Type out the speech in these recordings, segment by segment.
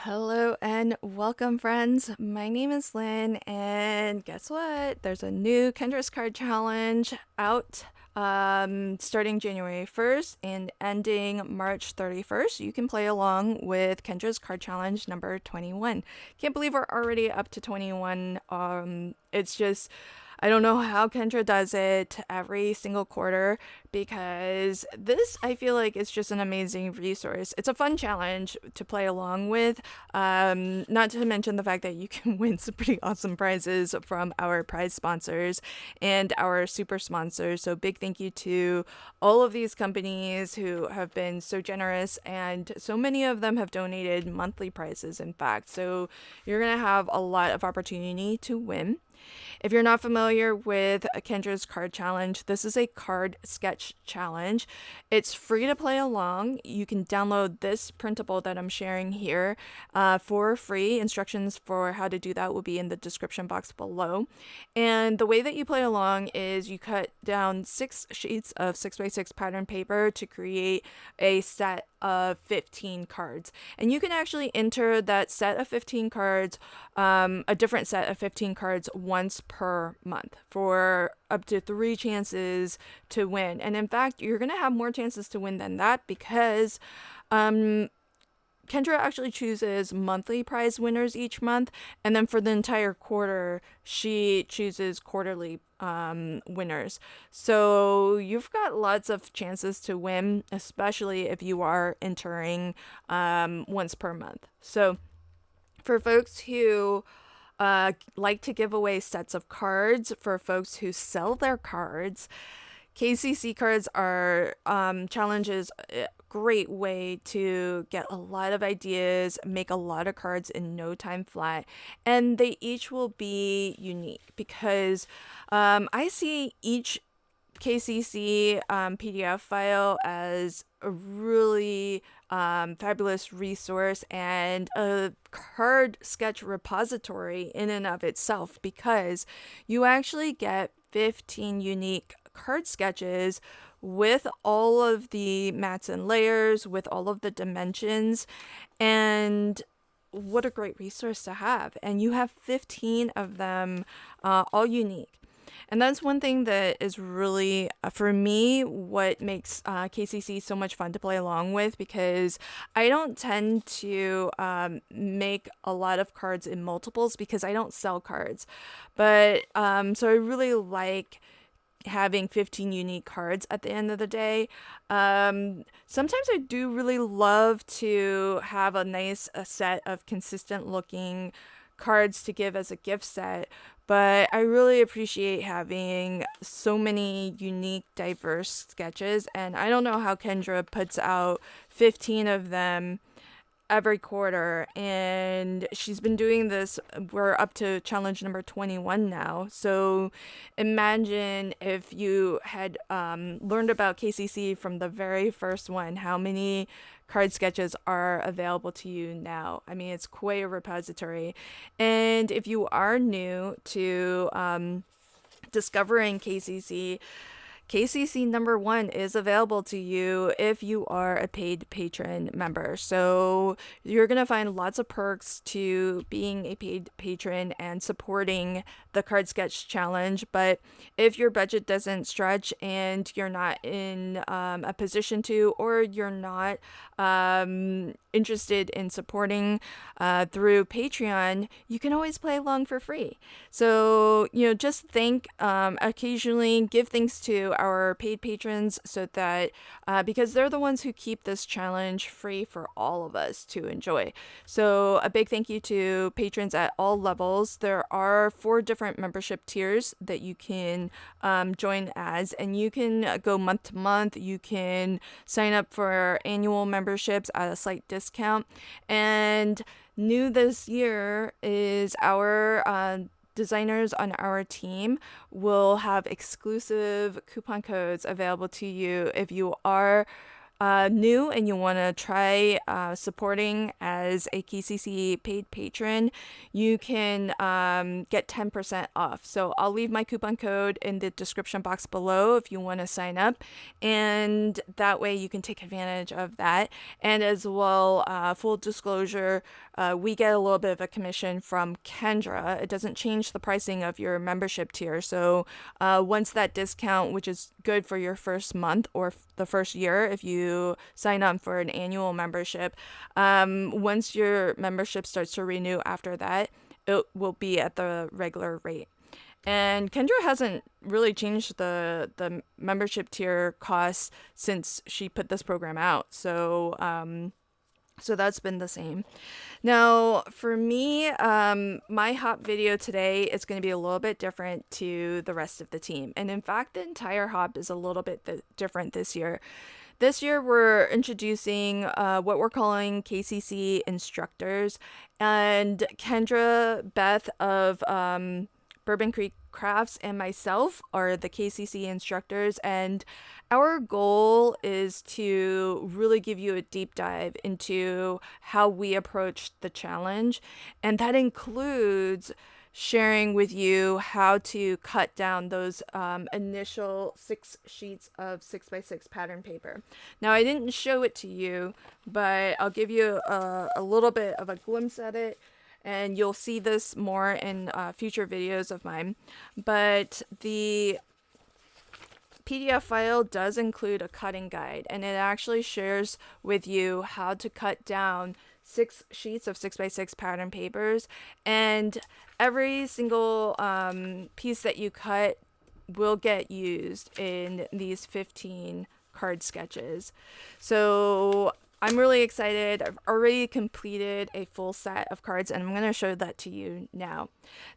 Hello and welcome, friends. My name is Lynn, and guess what? There's a new Kendra's Card Challenge out starting January 1st and ending March 31st. You can play along with Kendra's Card Challenge number 21. Can't believe we're already up to 21. It's just I don't know how Kendra does it every single quarter because this, I feel like, is just an amazing resource. It's a fun challenge to play along with, not to mention the fact that you can win some pretty awesome prizes from our prize sponsors and our super sponsors. So, big thank you to all of these companies who have been so generous, and so many of them have donated monthly prizes, in fact. So, you're going to have a lot of opportunity to win. If you're not familiar with Kendra's Card Challenge, this is a card sketch challenge. It's free to play along. You can download this printable that I'm sharing here for free. Instructions for how to do that will be in the description box below. And the way that you play along is you cut down 6 sheets of 6x6 pattern paper to create a set of 15 cards. And you can actually enter that set of 15 cards, a different set of 15 cards once per month for up to 3 chances to win. And in fact, you're going to have more chances to win than that because Kendra actually chooses monthly prize winners each month, and then for the entire quarter, she chooses quarterly winners. So you've got lots of chances to win, especially if you are entering once per month. So for folks who like to give away sets of cards, for folks who sell their cards, KCC cards are challenges, a great way to get a lot of ideas, make a lot of cards in no time flat, and they each will be unique because I see each KCC PDF file as a really fabulous resource and a card sketch repository in and of itself because you actually get 15 unique card sketches with all of the mats and layers, with all of the dimensions, and what a great resource to have. And you have 15 of them, all unique. And that's one thing that is really, for me, what makes KCC so much fun to play along with, because I don't tend to make a lot of cards in multiples because I don't sell cards. But so I really like having 15 unique cards at the end of the day. Sometimes I do really love to have a set of consistent looking cards to give as a gift set, but I really appreciate having so many unique, diverse sketches, and I don't know how Kendra puts out 15 of them every quarter, and she's been doing this. We're up to challenge number 21 now, so imagine if you had learned about KCC from the very first one, how many card sketches are available to you now. I mean, it's quite a repository. And if you are new to discovering KCC, KCC number 1 is available to you if you are a paid patron member. So you're going to find lots of perks to being a paid patron and supporting the Card Sketch Challenge. But if your budget doesn't stretch and you're not in a position to, or you're not interested in supporting through Patreon, you can always play along for free. So, just think, occasionally give thanks to our paid patrons so that because they're the ones who keep this challenge free for all of us to enjoy. So a big thank you to patrons at all levels. There are 4 different membership tiers that you can join as, and you can go month to month. You can sign up for annual memberships at a slight discount. And new this year is our designers on our team will have exclusive coupon codes available to you if you are new and you want to try supporting as a KCC paid patron, you can get 10% off. So I'll leave my coupon code in the description box below if you want to sign up, and that way you can take advantage of that. And as well, full disclosure, we get a little bit of a commission from Kendra. It doesn't change the pricing of your membership tier. So once that discount, which is good for your first month or the first year if you sign up for an annual membership, once your membership starts to renew after that, it will be at the regular rate. And Kendra hasn't really changed the membership tier costs since she put this program out. So that's been the same. Now, for me, my hop video today is going to be a little bit different to the rest of the team. And in fact, the entire hop is a little bit different this year. This year, we're introducing what we're calling KCC instructors. And Kendra, Beth of Bourbon Creek Crafts, and myself are the KCC instructors, and our goal is to really give you a deep dive into how we approach the challenge, and that includes sharing with you how to cut down those initial 6 sheets of 6x6 pattern paper. Now, I didn't show it to you, but I'll give you a little bit of a glimpse at it, and you'll see this more in future videos of mine. But the PDF file does include a cutting guide, and it actually shares with you how to cut down 6 sheets of 6x6 pattern papers, and every single piece that you cut will get used in these 15 card sketches. So I'm really excited. I've already completed a full set of cards, and I'm going to show that to you now.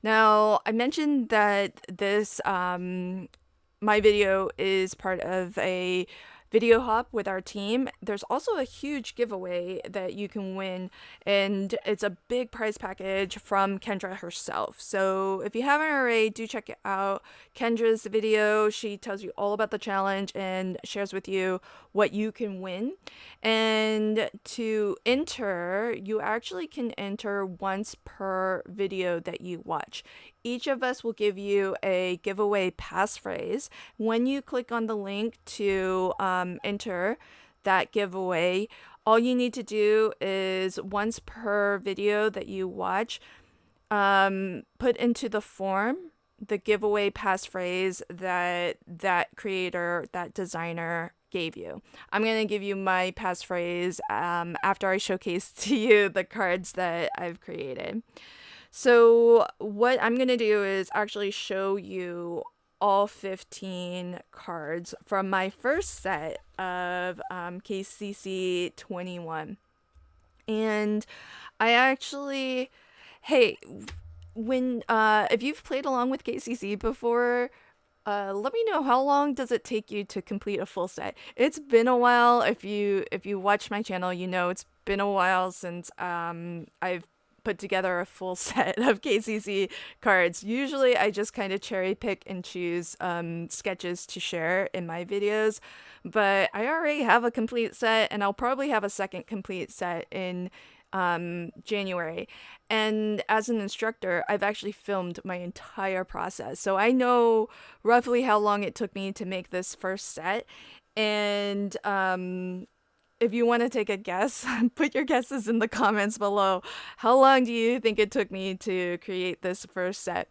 Now, I mentioned that this my video is part of a video hop with our team. There's also a huge giveaway that you can win, and it's a big prize package from Kendra herself. So if you haven't already, do check out Kendra's video. She tells you all about the challenge and shares with you what you can win. And to enter, you actually can enter once per video that you watch. Each of us will give you a giveaway passphrase. When you click on the link to enter that giveaway, all you need to do is once per video that you watch, put into the form the giveaway passphrase that creator, that designer gave you. I'm going to give you my passphrase after I showcase to you the cards that I've created. So what I'm going to do is actually show you all 15 cards from my first set of KCC 21. And I actually, hey, when if you've played along with KCC before, let me know, how long does it take you to complete a full set? It's been a while. If you watch my channel, you know it's been a while since I've put together a full set of KCC cards. Usually I just kind of cherry pick and choose sketches to share in my videos, but I already have a complete set, and I'll probably have a second complete set in January. And as an instructor, I've actually filmed my entire process, so I know roughly how long it took me to make this first set. And if you want to take a guess, put your guesses in the comments below. How long do you think it took me to create this first set?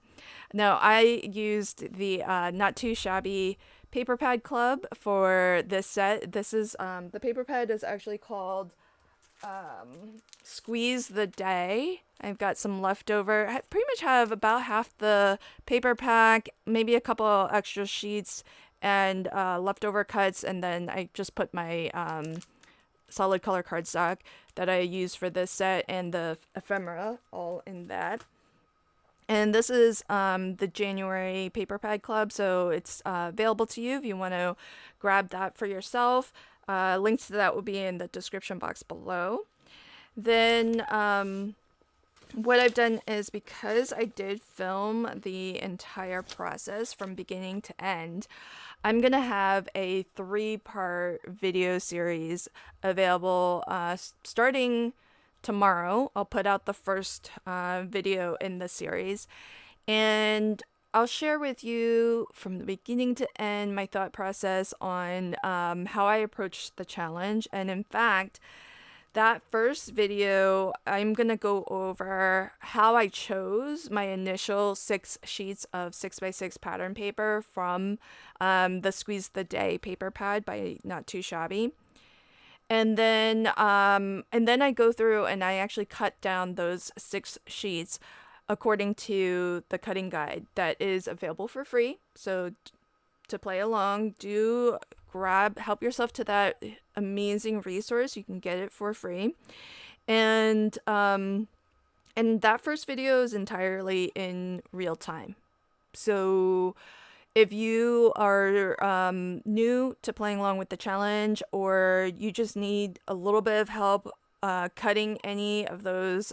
Now, I used the Not Too Shabby paper pad club for this set. This is the paper pad is actually called Squeeze the Day. I've got some leftover. I pretty much have about half the paper pack, maybe a couple extra sheets, and leftover cuts, and then I just put my solid color cardstock that I use for this set and the ephemera all in that. And this is the January paper pad club, so it's available to you if you want to grab that for yourself. Links to that will be in the description box below. Then what I've done is, because I did film the entire process from beginning to end, I'm going to have a 3-part video series available starting tomorrow. I'll put out the first video in the series, and I'll share with you from the beginning to end my thought process on how I approached the challenge. And in fact, that first video, I'm going to go over how I chose my initial 6 sheets of 6x6 pattern paper from the Squeeze the Day paper pad by Not Too Shabby. And then I go through and I actually cut down those 6 sheets according to the cutting guide that is available for free. So to play along, do help yourself to that amazing resource. You can get it for free. And that first video is entirely in real time. So if you are new to playing along with the challenge, or you just need a little bit of help cutting any of those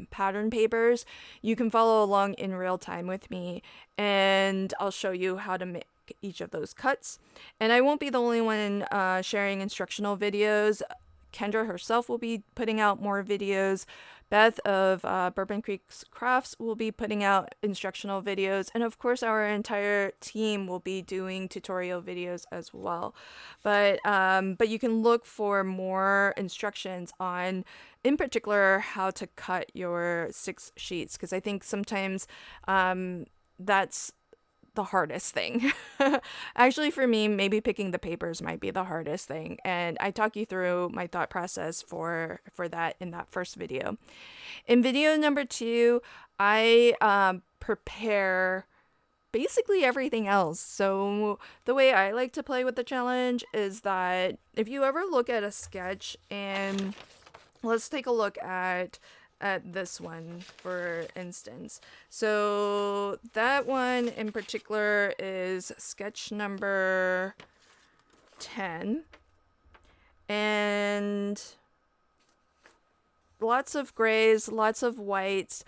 pattern papers, you can follow along in real time with me, and I'll show you how to make each of those cuts. And I won't be the only one sharing instructional videos. Kendra herself will be putting out more videos. Beth of Bourbon Creek's Crafts will be putting out instructional videos. And of course, our entire team will be doing tutorial videos as well. But you can look for more instructions on, in particular, how to cut your 6 sheets, because I think sometimes that's the hardest thing. Actually, for me, maybe picking the papers might be the hardest thing, and I talk you through my thought process for that in that first video. In video number 2, I prepare basically everything else. So the way I like to play with the challenge is that if you ever look at a sketch, and let's take a look at this one, for instance. So that one in particular is sketch number 10. And lots of grays, lots of whites.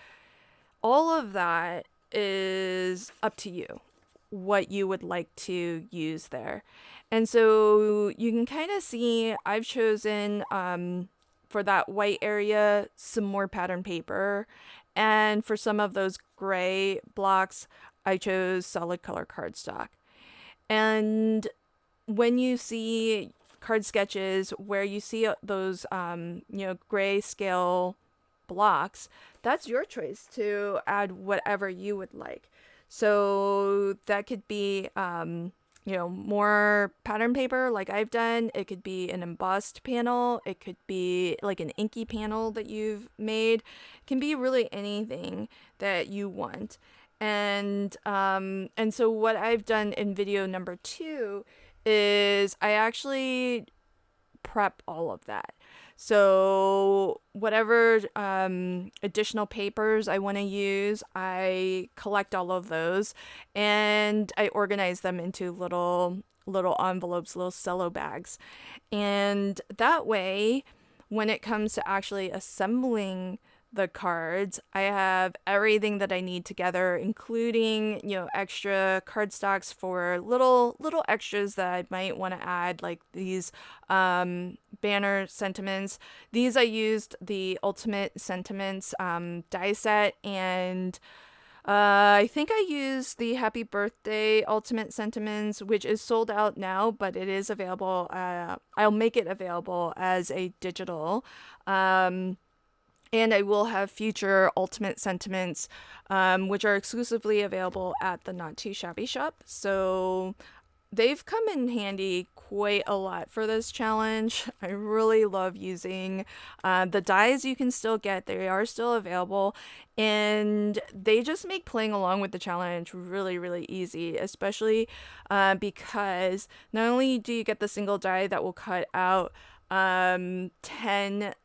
All of that is up to you, what you would like to use there. And so you can kind of see I've chosen for that white area some more pattern paper, and for some of those gray blocks I chose solid color cardstock. And when you see card sketches where you see those gray scale blocks, that's your choice to add whatever you would like. So that could be more pattern paper like I've done. It could be an embossed panel. It could be like an inky panel that you've made. It can be really anything that you want. And so what I've done in video number 2 is I actually prep all of that. So whatever additional papers I want to use, I collect all of those and I organize them into little envelopes, little cello bags. And that way, when it comes to actually assembling the cards, I have everything that I need together, including extra cardstocks for little extras that I might want to add, like these banner sentiments. These I used the Ultimate Sentiments die set, and I think I used the Happy Birthday Ultimate Sentiments, which is sold out now, but it is available. I'll make it available as a digital. And I will have future Ultimate Sentiments, which are exclusively available at the Not Too Shabby shop. So they've come in handy quite a lot for this challenge. I really love using the dies. You can still get, they are still available, and they just make playing along with the challenge really, really easy, especially because not only do you get the single die that will cut out 10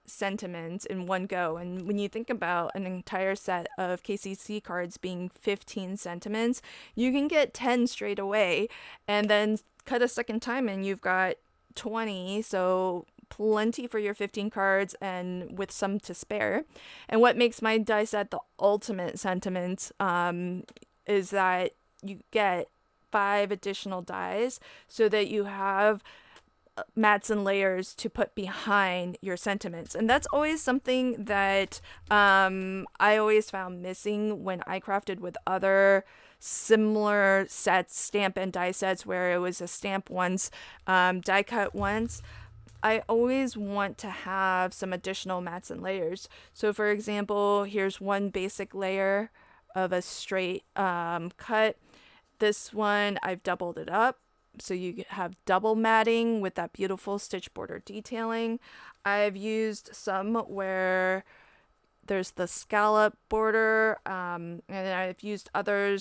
sentiments in one go, and when you think about an entire set of KCC cards being 15 sentiments, you can get 10 straight away and then cut a second time and you've got 20. So plenty for your 15 cards and with some to spare. And what makes my die set the ultimate sentiment is that you get 5 additional dies so that you have mats and layers to put behind your sentiments. And that's always something that I always found missing when I crafted with other similar sets, stamp and die sets, where it was a stamp once, die cut once. I always want to have some additional mats and layers. So for example, here's one basic layer of a straight cut. This one, I've doubled it up, so you have double matting with that beautiful stitch border detailing. I've used some where there's the scallop border, and I've used other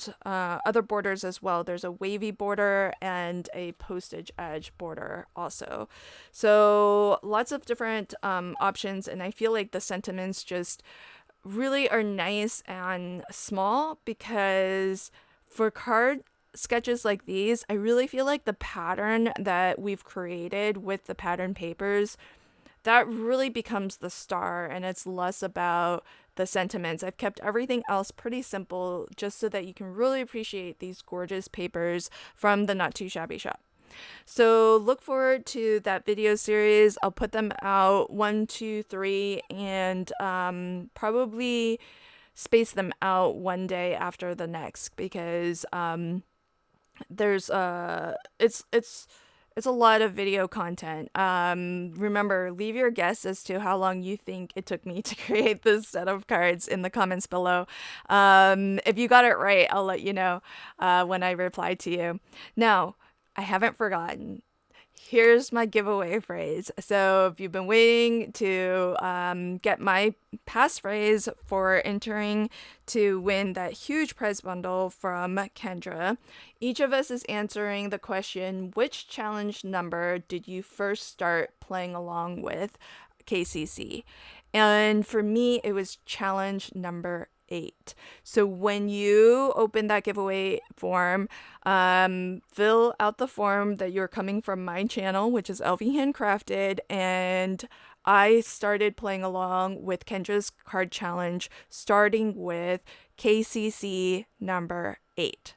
borders as well. There's a wavy border and a postage edge border also. So lots of different options, and I feel like the sentiments just really are nice and small, because for card sketches like these, I really feel like the pattern that we've created with the pattern papers, that really becomes the star, and it's less about the sentiments. I've kept everything else pretty simple just so that you can really appreciate these gorgeous papers from the Not Too Shabby shop. So look forward to that video series. I'll put them out 1, 2, 3, and probably space them out one day after the next, because there's it's a lot of video content. Remember, leave your guess as to how long you think it took me to create this set of cards in the comments below. If you got it right, I'll let you know when I reply to you. Now, I haven't forgotten. Here's my giveaway phrase. So if you've been waiting to get my passphrase for entering to win that huge prize bundle from Kendra, each of us is answering the question, which challenge number did you first start playing along with KCC? And for me, it was challenge number 8. So when you open that giveaway form, fill out the form that you're coming from my channel, which is LV Handcrafted, and I started playing along with Kendra's card challenge, starting with KCC number 8.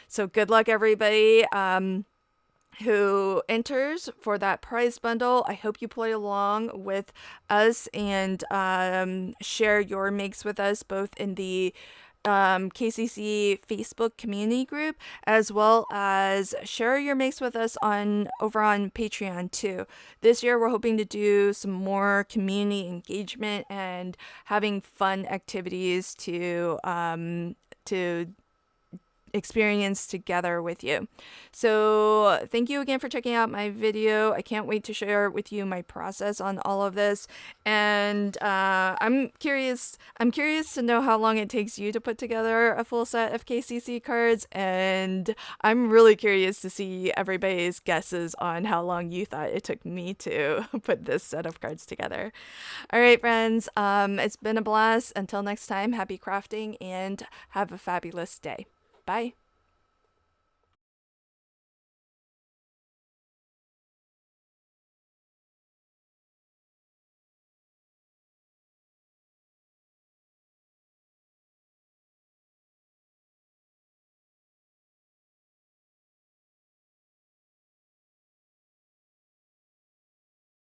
So good luck, everybody who enters for that prize bundle. I hope you play along with us and share your makes with us, both in the KCC Facebook community group, as well as share your makes with us over on Patreon too. This year we're hoping to do some more community engagement and having fun activities to experience together with you. So thank you again for checking out my video. I can't wait to share with you my process on all of this, and I'm curious to know how long it takes you to put together a full set of KCC cards, and I'm really curious to see everybody's guesses on how long you thought it took me to put this set of cards together. All right, friends, it's been a blast. Until next time, happy crafting and have a fabulous day. Bye.